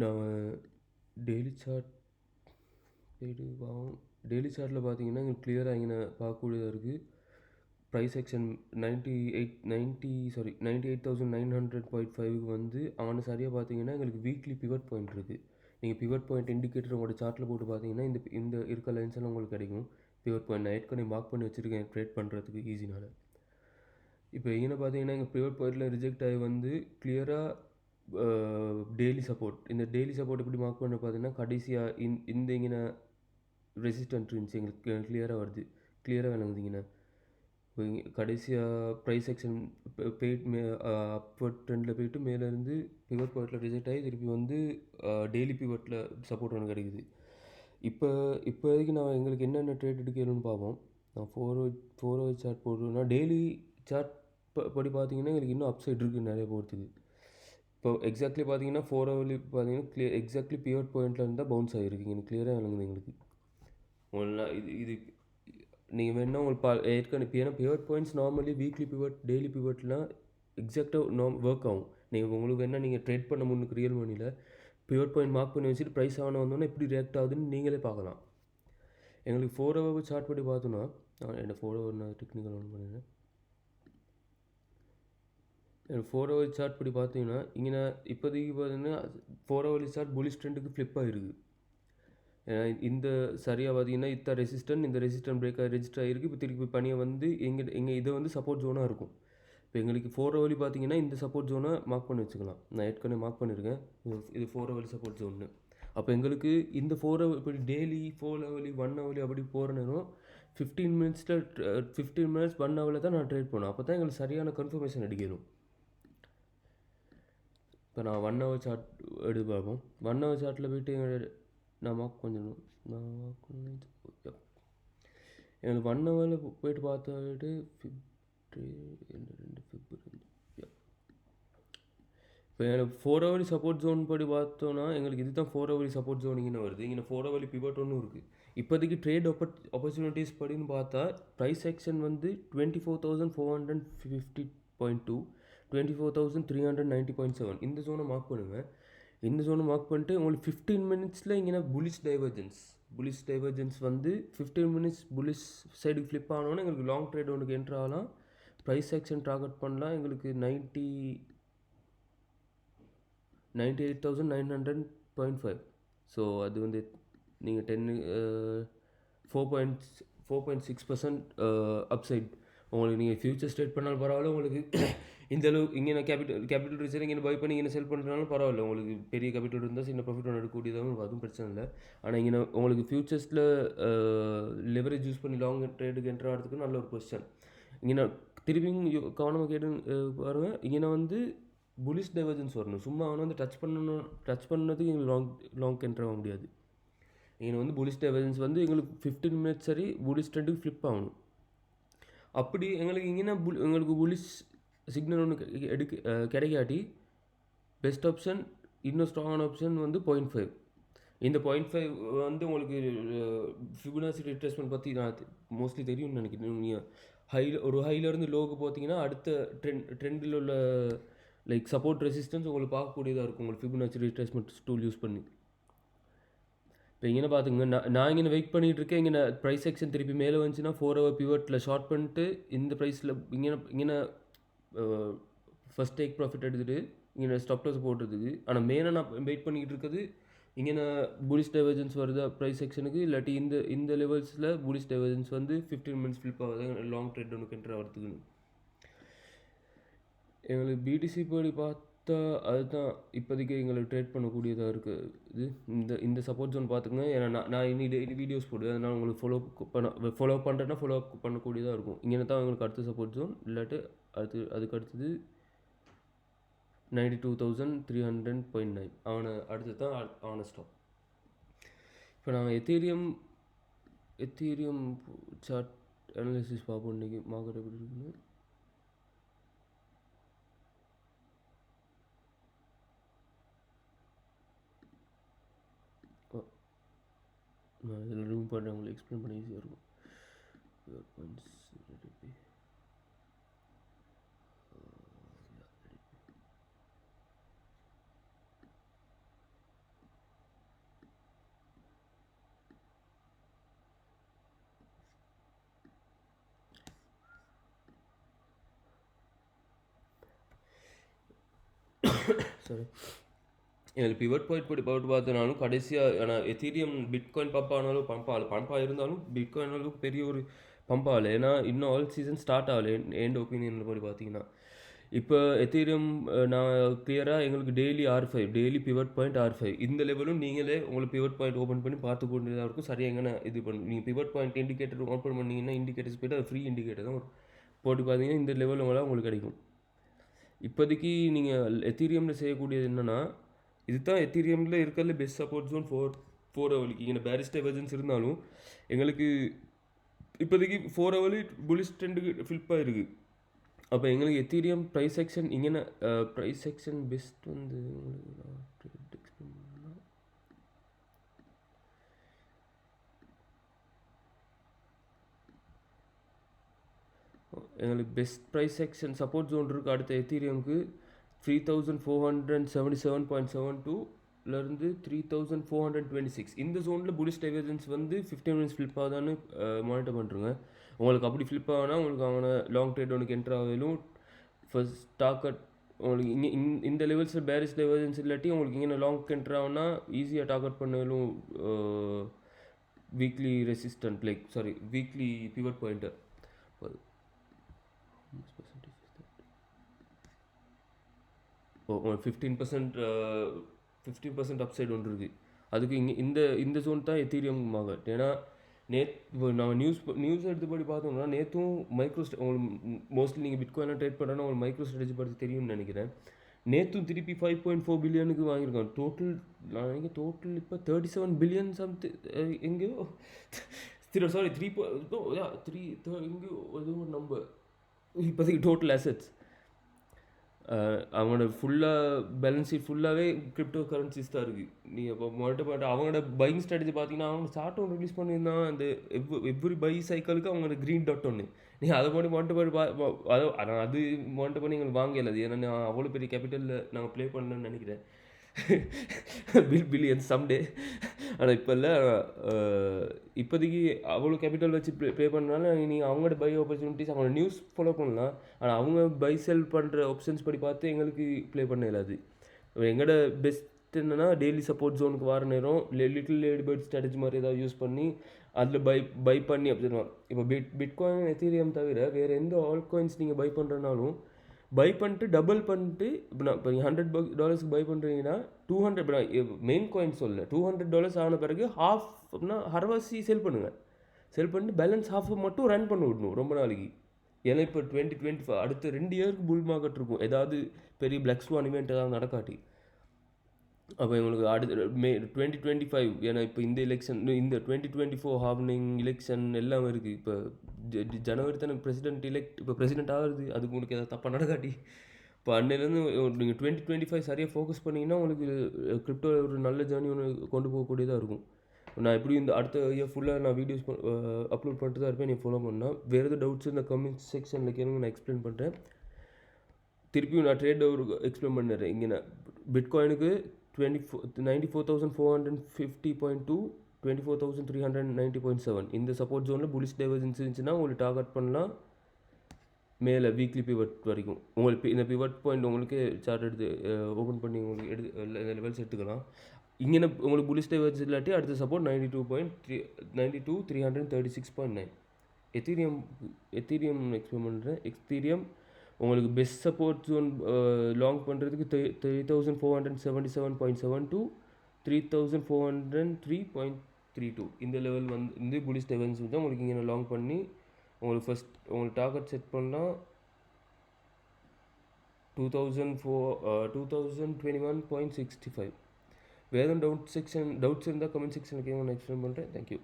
நான் daily chart போய்ட்டு பாவம் டெய்லி சார்ட்டில் பார்த்தீங்கன்னா இங்கே கிளியராக இங்கே பார்க்கக்கூடியதாக இருக்குது. ப்ரைஸ் செக்ஷன் 98,900.5க்கு வந்து அவனை சரியாக பார்த்தீங்கன்னா எங்களுக்கு வீக்லி பிவட் பாயிண்ட் இருக்குது. நீங்கள் பிவட் பாயிண்ட் இண்டிகேட்டர் உங்களோட சார்ட்டில் போட்டு பார்த்தீங்கன்னா இந்த இந்த இருக்க லைன்ஸ் எல்லாம் உங்களுக்கு கிடைக்கும். பிவட் பாயிண்ட் நான் ஏற்கனவே மார்க் பண்ணி வச்சுருக்கேன் ட்ரேட் பண்ணுறதுக்கு ஈஸினால. இப்போ இங்கே பார்த்தீங்கன்னா எங்கள் பிவட் பாயிண்டில் ரிஜெக்ட் ஆகி வந்து கிளியராக டெய்லி சப்போர்ட். இந்த டெய்லி சப்போர்ட் எப்படி மார்க் பண்ண பார்த்தீங்கன்னா கடைசியாக இந்த இங்கே ரெசிஸ்டன்ட் இருந்துச்சு எங்களுக்கு கிளியராக வருது, கிளியராக விளங்குதுங்கண்ணா. இப்போ கடைசியாக ப்ரைஸ் செக்ஷன் போயிட்டு அப்வர்ட் ட்ரெண்டில் போயிட்டு மேலேருந்து பிவட் பாயிண்டில் ரிஜெக்ட் ஆகி திருப்பி வந்து டெய்லி பிவட்டில் சப்போர்ட் ஒன்று கிடைக்குது. இப்போதைக்கு நான் எங்களுக்கு என்னென்ன ட்ரேட் எடுக்கணும்னு பார்ப்போம். நான் ஃபோர் ஹவர் சார்ட் போடுறேன்னா டெய்லி சார்ட் படி பார்த்தீங்கன்னா எங்களுக்கு இன்னும் அப்சைட் இருக்குது நிறைய போகிறதுக்கு. இப்போ எக்ஸாக்ட்லி பார்த்தீங்கன்னா 4 ஹவர்லி பார்த்தீங்கன்னா எக்ஸாக்ட்லி பிவட் பாயிண்டில் இருந்தால் பவுன்ஸ் ஆகிருக்கு. எனக்கு கிளியராக விளங்குது எங்களுக்கு. இது நீங்கள் வேணால் உங்களுக்கு ஏற்கனவே இப்போ ஏன்னா pivot points normally weekly pivot daily பிவட்லாம் எக்ஸாக்டாக ஒர்க் ஆகும். நீங்கள் உங்களுக்கு வேணால் நீங்கள் ட்ரேட் பண்ண முன்னுக்கு ரியல் மணியில் பிவட் பாயிண்ட் மார்க் பண்ணி வச்சுட்டு ப்ரைஸ் ஆன வந்தோன்னே எப்படி ரியாக்ட் ஆகுதுன்னு நீங்களே பார்க்கலாம். எங்களுக்கு 4 ஹவர் சார்ட் படி பார்த்தோன்னா என்ன 4 ஹவர் நான் டெக்னிக்கல் ஒன் பண்ணிடுறேன். எனக்கு 4 ஹவர் சார்ட் படி பார்த்தீங்கன்னா இங்கே நான் இப்போதைக்கு பார்த்தீங்கன்னா 4 ஹவர் சார்ட் புலிஷ் ட்ரெண்டுக்கு ஃப்ளிப் ஆகிருக்கு. இந்த சரியாக பார்த்தீங்கன்னா இந்த ரெசிஸ்டன் பிரேக் ஆகி ரெஜிஸ்டர் ஆகிருக்கு. இப்போ திருப்பி பனியை வந்து எங்கள் இதை வந்து சப்போர்ட் ஜோனாக இருக்கும். இப்போ எங்களுக்கு 4 ஹவர்லி பார்த்தீங்கன்னா இந்த சப்போர்ட் ஜோனை மார்க் பண்ணி வச்சுக்கலாம். நான் ஏற்கனவே மார்க் பண்ணியிருக்கேன். இது 4 ஹவர்லி சப்போர்ட் ஜோன்னு. அப்போ எங்களுக்கு இந்த 4 ஹவர் இப்படி டெய்லி 4 ஹவர்லி 1 ஹவர்லி அப்படி போகிற நேரம் 15 மினிட்ஸ் 1 ஹவரில் தான் நான் ட்ரேட் பண்ணேன். அப்போ தான் எங்களுக்கு சரியான கன்ஃபர்மேஷன் அடிக்கணும். இப்போ நான் 1 ஹவர் சார்ட் எடுத்து பார்ப்போம். 1 ஹவர் சார்ட்டில் போய்ட்டு நான் மார்க் கொஞ்சம் எனக்கு 1 ஹவரில் போய்ட்டு பார்த்தாட்டு இப்போ எனக்கு 4 ஹவர்லி சப்போர்ட் ஜோன் படி பார்த்தோன்னா எங்களுக்கு இது தான் 4 ஹவர்லி சப்போர்ட் ஜோன் இங்கே வருது. இங்கே 4 ஹவர்லி பிவட் ஒன்றும் இருக்குது. இப்போதைக்கு ட்ரேட் ஆப்பர்ச்சுனிட்டிஸ் படின்னு பார்த்தா ப்ரைஸ் செக்ஷன் வந்து 24,450.2 24,390.7 இந்த ஜோனை மார்க் பண்ணுங்கள். இந்த ஜோனை மார்க் பண்ணிட்டு உங்களுக்கு 15 மினிட்ஸில் இங்கே புலிஷ் டைவர்ஜென்ஸ் வந்து 15 மினிட்ஸ் புலிஷ் சைடுக்கு ஃப்ளிப் ஆனோன்னு எங்களுக்கு லாங் ட்ரேட் ஒன்றுக்கு என்ட்ரு ஆகலாம். ப்ரைஸ் செக்ஷன் டார்கெட் பண்ணலாம். எங்களுக்கு 98,900.5. ஸோ அது வந்து நீங்கள் 4.6% அப்சைட். உங்களுக்கு நீங்கள் ஃபியூச்சர் ஸ்ட்ரேட் பண்ணாலும் பரவாயில்ல. உங்களுக்கு இந்த அளவு இங்கே நான் கேபிட்டல் ரிசர்வ் இங்கே பை பண்ணி இங்கே செல் பண்ணுறதுனாலும் பரவாயில்ல. உங்களுக்கு பெரிய கேபிட்டல் இருந்தால் சின்ன ப்ராஃபிட் ஒன்று எடுக்கக்கூடியதாகவும் அதுவும் பிரச்சனை இல்லை. ஆனால் இங்கே உங்களுக்கு ஃபியூச்சர்ஸில் லெவரேஜ் யூஸ் பண்ணி லாங் ட்ரேடுக்கு என்ட்ரு ஆகிறதுக்கு நல்ல ஒரு கொஸ்டின். இங்கே நான் திருப்பியும் கவனமாக கேட்டு பாருங்கள். இங்கே நான் வந்து புலிஷ் டைவர்ஜென்ஸ் வரணும். சும்மா அவனை வந்து டச் பண்ணதுக்கு எங்களுக்கு லாங் என்ட்ரு ஆக முடியாது. இங்கே வந்து புலிஷ் டைவர்ஜென்ஸ் வந்து எங்களுக்கு 15 மினிட்ஸ் சரி புலிஷ் ட்ரெண்டுக்கு ஃப்ளிப் ஆகணும். அப்படி எங்களுக்கு இங்கே எங்களுக்கு புலிஷ் சிக்னல் ஒன்று கிடைக்காட்டி பெஸ்ட் ஆப்ஷன் இன்னும் ஸ்ட்ராங்கான ஆப்ஷன் வந்து 0.5. இந்த 0.5 வந்து உங்களுக்கு ஃபிபனாசி ரிட்ரேஸ்மெண்ட் பற்றி நான் மோஸ்ட்லி தெரியும்னு நினைக்கிறேன். நீங்கள் ஒரு ஹைலேருந்து லோவுக்கு பார்த்தீங்கன்னா அடுத்த ட்ரெண்டில் உள்ள லைக் சப்போர்ட் ரெசிஸ்டன்ஸ் உங்களுக்கு பார்க்கக்கூடியதாக இருக்கும் உங்களுக்கு ஃபிபனாசி ரிட்ரேஸ்மெண்ட் டூல் யூஸ் பண்ணி. இப்போ இங்கே பார்த்துங்க, நான் இங்கே வெயிட் பண்ணிகிட்டு இருக்கேன். இங்கே ப்ரைஸ் செக்ஷன் திருப்பி மேலே வந்துச்சுன்னா 4 ஹவர் பிவட்டில் ஷார்ட் பண்ணிட்டு இந்த ப்ரைஸில் இங்கே ஃபஸ்ட் டேக் ப்ராஃபிட் எடுத்துகிட்டு இங்கே ஸ்டாப் லாஸ் போட்டுறதுக்கு. ஆனால் மெயினாக நான் வெயிட் பண்ணிக்கிட்டு இருக்கிறது இங்கே புலிஷ் டைவர்ஜென்ஸ் வருதா ப்ரைஸ் செக்ஷனுக்கு, இல்லாட்டி இந்த லெவல்ஸில் புலிஷ் டைவர்ஜென்ஸ் வந்து 15 மினிட்ஸ் ஃப்ளிப் ஆகுது லாங் ட்ரேட் ஒன்று என்ட்ரு ஆகிறதுக்குன்னு. எங்களுக்கு பிடிசி படி பார்த்தா அதுதான் இப்போதைக்கு எங்களுக்கு ட்ரேட் பண்ணக்கூடியதாக இருக்குது. இந்த சப்போர்ட் ஜோன் பார்த்துக்கங்க. ஏன்னா நான் இனி டெய்லி வீடியோஸ் போடுவேன். அதனால் உங்களுக்கு ஃபாலோ பண்ணுறேன்னா ஃபாலோ பண்ணக்கூடியதாக இருக்கும். இங்கே தான் எங்களுக்கு அடுத்த சப்போர்ட் ஜோன். இல்லாட்டி அதுக்கு அடுத்தது 92,300.9 அவனை அடுத்து தான் அவனை ஸ்டாப். இப்போ நாங்கள் எத்தீரியம் சார்ட் அனாலிசிஸ் பார்ப்போம். இன்றைக்கி மார்க்கெட் எப்படி இருக்குன்னு. நான் இதில் ரூம் பண்ண உங்களுக்கு எக்ஸ்பிளைன் பண்ண ஈஸியாக இருக்கும். சாரி, எங்களுக்கு பிவட் பாயிண்ட் போட்டு பார்த்தனாலும் கடைசியாக ஆனால் எத்தீரியம் பிட்காயின் பம்ப் ஆனாலும் பம்பாக இருந்தாலும் பிட்காயின் அளவுக்கு பெரிய ஒரு பம்ப் ஆகலை. ஏன்னா இன்னும் ஆல் சீசன் ஸ்டார்ட் ஆகலை எண்ட் ஒப்பீனியனில் போய் பார்த்தீங்கன்னா. இப்போ எத்தீரியம் நான் கிளியராக எங்களுக்கு daily R5 daily pivot point R5 இந்த லெவலும் நீங்களே உங்களுக்கு பிவட் பாயிண்ட் ஓப்பன் பண்ணி பார்த்து கொண்டு தான் இருக்கும். சரியாக எங்கன்னா இது பண்ணி நீங்கள் பிவட் பாயிண்ட் இண்டிகேட்டர் ஓப்பன் பண்ணிங்கன்னா இண்டிகேட்டர்ஸ் போய்ட்டு அது ஃப்ரீ இண்டிகேட்டர் தான் போட்டு பார்த்தீங்கன்னா இந்த லெவலில் உங்களுக்கு கிடைக்கும். இப்போதைக்கு நீங்கள் எத்தீரியமில் செய்யக்கூடியது என்னென்னா, இதுதான் எத்தீரியமில் இருக்கிறதுல பெஸ்ட் சப்போர்ட் ஜோன் 4 ஹவர்க்கு. இங்கே பேரிஸ் டைவர்ஜன்ஸ் இருந்தாலும் எங்களுக்கு இப்போதைக்கு 4 ஹவர்லி புலிஷ் ட்ரெண்டுக்கு ஃபில்ப்பாக இருக்குது. அப்போ எங்களுக்கு எத்தீரியம் ப்ரைஸ் செக்ஷன் இங்கே ப்ரைஸ் செக்ஷன் பெஸ்ட் வந்து உங்களுக்கு எக்ஸ்பிளைன் பண்ணலாம். எங்களுக்கு best price section support zone இருக்குது அடுத்த எத்தீரியமுக்கு 3477.72லேருந்து 3426. இந்த ஜோனில் புலிஷ் டைவர்ஜன்ஸ் வந்து 15 மினிட்ஸ் ஃபிளிப் ஆகுதான்னு மானிட்டர் பண்ணுறேங்க. உங்களுக்கு அப்படி ஃபிளிப் ஆகுனா உங்களுக்கு அவனை லாங் ட்ரேட் ஒன்று என்ட்ரு ஆகலும் ஃபர்ஸ்ட் டாக்கட் உங்களுக்கு இங்கே இந்த லெவல்ஸில் பேரிஸ் டைவர்ஜன்ஸ் இல்லாட்டி உங்களுக்கு இங்கே லாங் என்ட்ரு ஆகுனா ஈஸியாக டார்கெட் பண்ணலும் வீக்லி ரெசிஸ்டன்ட் வீக்லி பிவட் பாயிண்ட்டை. உங்களுக்கு 15% அப்சைடு ஒன்று இருக்குது. அதுக்கு இங்கே இந்த ஜோன் தான் எத்தீரியம் மார்க்கெட். ஏன்னா இப்போ நாங்கள் நியூஸ் எடுத்துபடி பார்த்தோம்னா நேற்றும் உங்களுக்கு மோஸ்ட்லி நீங்கள் பிட்காயினில் ட்ரேட் பண்ணுறோன்னா உங்களுக்கு மைக்ரோ ஸ்ட்ராட்டஜி பற்றி தெரியும்னு நினைக்கிறேன். நேற்றும் திருப்பி 5.4 பில்லியனுக்கு வாங்கியிருக்காங்க. டோட்டல் இப்போ 37 பில்லியன் சம்திங் எங்கேயோ சாரி 3 எங்கேயோ ஏதோ ஒரு நம்பர் இப்போதைக்கு டோட்டல் அசெட்ஸ். அவங்களோட ஃபுல்லாக பேலன்ஸ் ஷீட் ஃபுல்லாகவே கிரிப்டோ கரன்சிஸ் தான் இருக்குது. நீங்கள் இப்போ பாட்டு அவங்களோட பையிங் ஸ்ட்ராட்டஜி பார்த்தீங்கன்னா அவங்க சார்ட் ஒன்று ரிலீஸ் பண்ணியிருந்தான். அந்த எவ்ரி பை சைக்கிளுக்கு அவங்களோட க்ரீன் டாட் ஒன்று நீங்கள் அதை மானிட்டர் பண்ணி எங்களுக்கு வாங்கலை. அது ஏன்னா அவ்வளோ பெரிய கேபிட்டலில் நாங்கள் ப்ளே பண்ணலன்னு நினைக்கிறேன். Billion someday. ஆனால் இப்போ இல்லை, இப்போதைக்கு அவ்வளோ கேபிட்டல் வச்சு ப்ளே பண்ணனால நீங்கள் அவங்களோட பை ஆப்பர்ச்சுனிட்டிஸ் அவங்களோட நியூஸ் ஃபாலோ பண்ணலாம். ஆனால் அவங்க பை செல் பண்ணுற ஆப்ஷன்ஸ் படி பார்த்து எங்களுக்கு ப்ளே பண்ண இல்லாது. எங்களோட பெஸ்ட் என்னென்னா டெய்லி சப்போர்ட் ஜோனுக்கு வர நேரம் லிட்டில் லேடி பேர்ட் ஸ்ட்ராட்டஜி மாதிரி ஏதாவது யூஸ் பண்ணி அதில் பை பண்ணி அப்படி சொல்லுவாங்க. இப்போ பிட்காயின் எத்தீரியம் தவிர வேறு எந்த ஆல் காயின்ஸ் நீங்கள் பை பண்ணுறனாலும் பை பண்ணிட்டு டபுள் பண்ணிட்டு இப்போ நீங்கள் $100 பை பண்ணுறீங்கன்னா 200 மெயின் காயின் சொல்ல $200 ஆன பிறகு ஹாஃப் அப்படின்னா அரைவாசி செல் பண்ணுங்கள். செல் பண்ணிட்டு பேலன்ஸ் ஹாஃப் மட்டும் ரன் பண்ணி விடணும் ரொம்ப நாளைக்கு. ஏன்னா இப்போ 2025 அடுத்த 2 இயருக்கு புல் மார்க்கெட் இருக்கும். ஏதாவது பெரிய பிளாக் ஸ்வான் இவெண்ட் ஏதாவது நடக்காட்டி. அப்போ எங்களுக்கு அடுத்த 2025 ஏன்னா இப்போ இந்த எலெக்ஷன் இந்த 2024 ஹார்னிங் எலெக்ஷன் எல்லாம் இருக்குது. இப்போ ஜனவரி தானே இப்போ பிரசிடென்ட் ஆகுது. அதுக்கு உங்களுக்கு ஏதாவது தப்பாக நடக்காட்டி இப்போ அன்னையிலேருந்து நீங்கள் 2025 சரியாக ஃபோக்கஸ் பண்ணிங்கன்னா உங்களுக்கு கிரிப்டோ ஒரு நல்ல ஜேர்னி ஒன்று கொண்டு போகக்கூடியதாக இருக்கும். நான் எப்படி இந்த அடுத்த இயர் ஃபுல்லாக நான் வீடியோஸ் அப்லோட் பண்ணிட்டு தான் இருப்பேன். நீங்கள் ஃபாலோ பண்ணால் வேறு எதாவது டவுட்ஸ் இந்த கமெண்ட் செக்ஷனில் கேளுங்க, நான் எக்ஸ்பிளைன் பண்ணுறேன். திருப்பியும் நான் ட்ரேட் ஒரு எக்ஸ்பிளைன் பண்ணுறேன். இங்கே நான் பிட்காயினுக்கு 94,450.2 24,390.7 இந்த சப்போர்ட் ஜோனில் புலிஷ் டைவர்ஜன்ஸ் இருந்துச்சுன்னா உங்களுக்கு டார்கெட் பண்ணலாம் மேலே வீக்லி பிவட் வரைக்கும். உங்களுக்கு இந்த பிவட் பாயிண்ட் உங்களுக்கு சார்ட் எடுத்து ஓப்பன் பண்ணி உங்களுக்கு லெவல்ஸ் எடுத்துக்கலாம். இங்கே உங்களுக்கு புலிஷ் டைவர்ஜன்ஸ் இல்லாட்டி அடுத்த சப்போர்ட் 92,336.9. எத்தீரியம் எக்ஸ்பிளைன் பண்ணுறேன். எத்தீரியம் உங்களுக்கு பெஸ்ட் சப்போர்ட் ஜோன் லாங் பண்ணுறதுக்கு 3,477.72 3,403.32 இந்த லெவல் வந்து புலிஷ் டைவர்ஜன்ஸ் தான் உங்களுக்கு இங்கே லாங் பண்ணி உங்களுக்கு டார்கெட் செட் பண்ணால் 2021.65. வேறு டவுட்ஸ் இருந்தால் கமெண்ட் செக்ஷனில் கேட்க நான் எக்ஸ்பிளைன் பண்ணுறேன். தேங்க்யூ.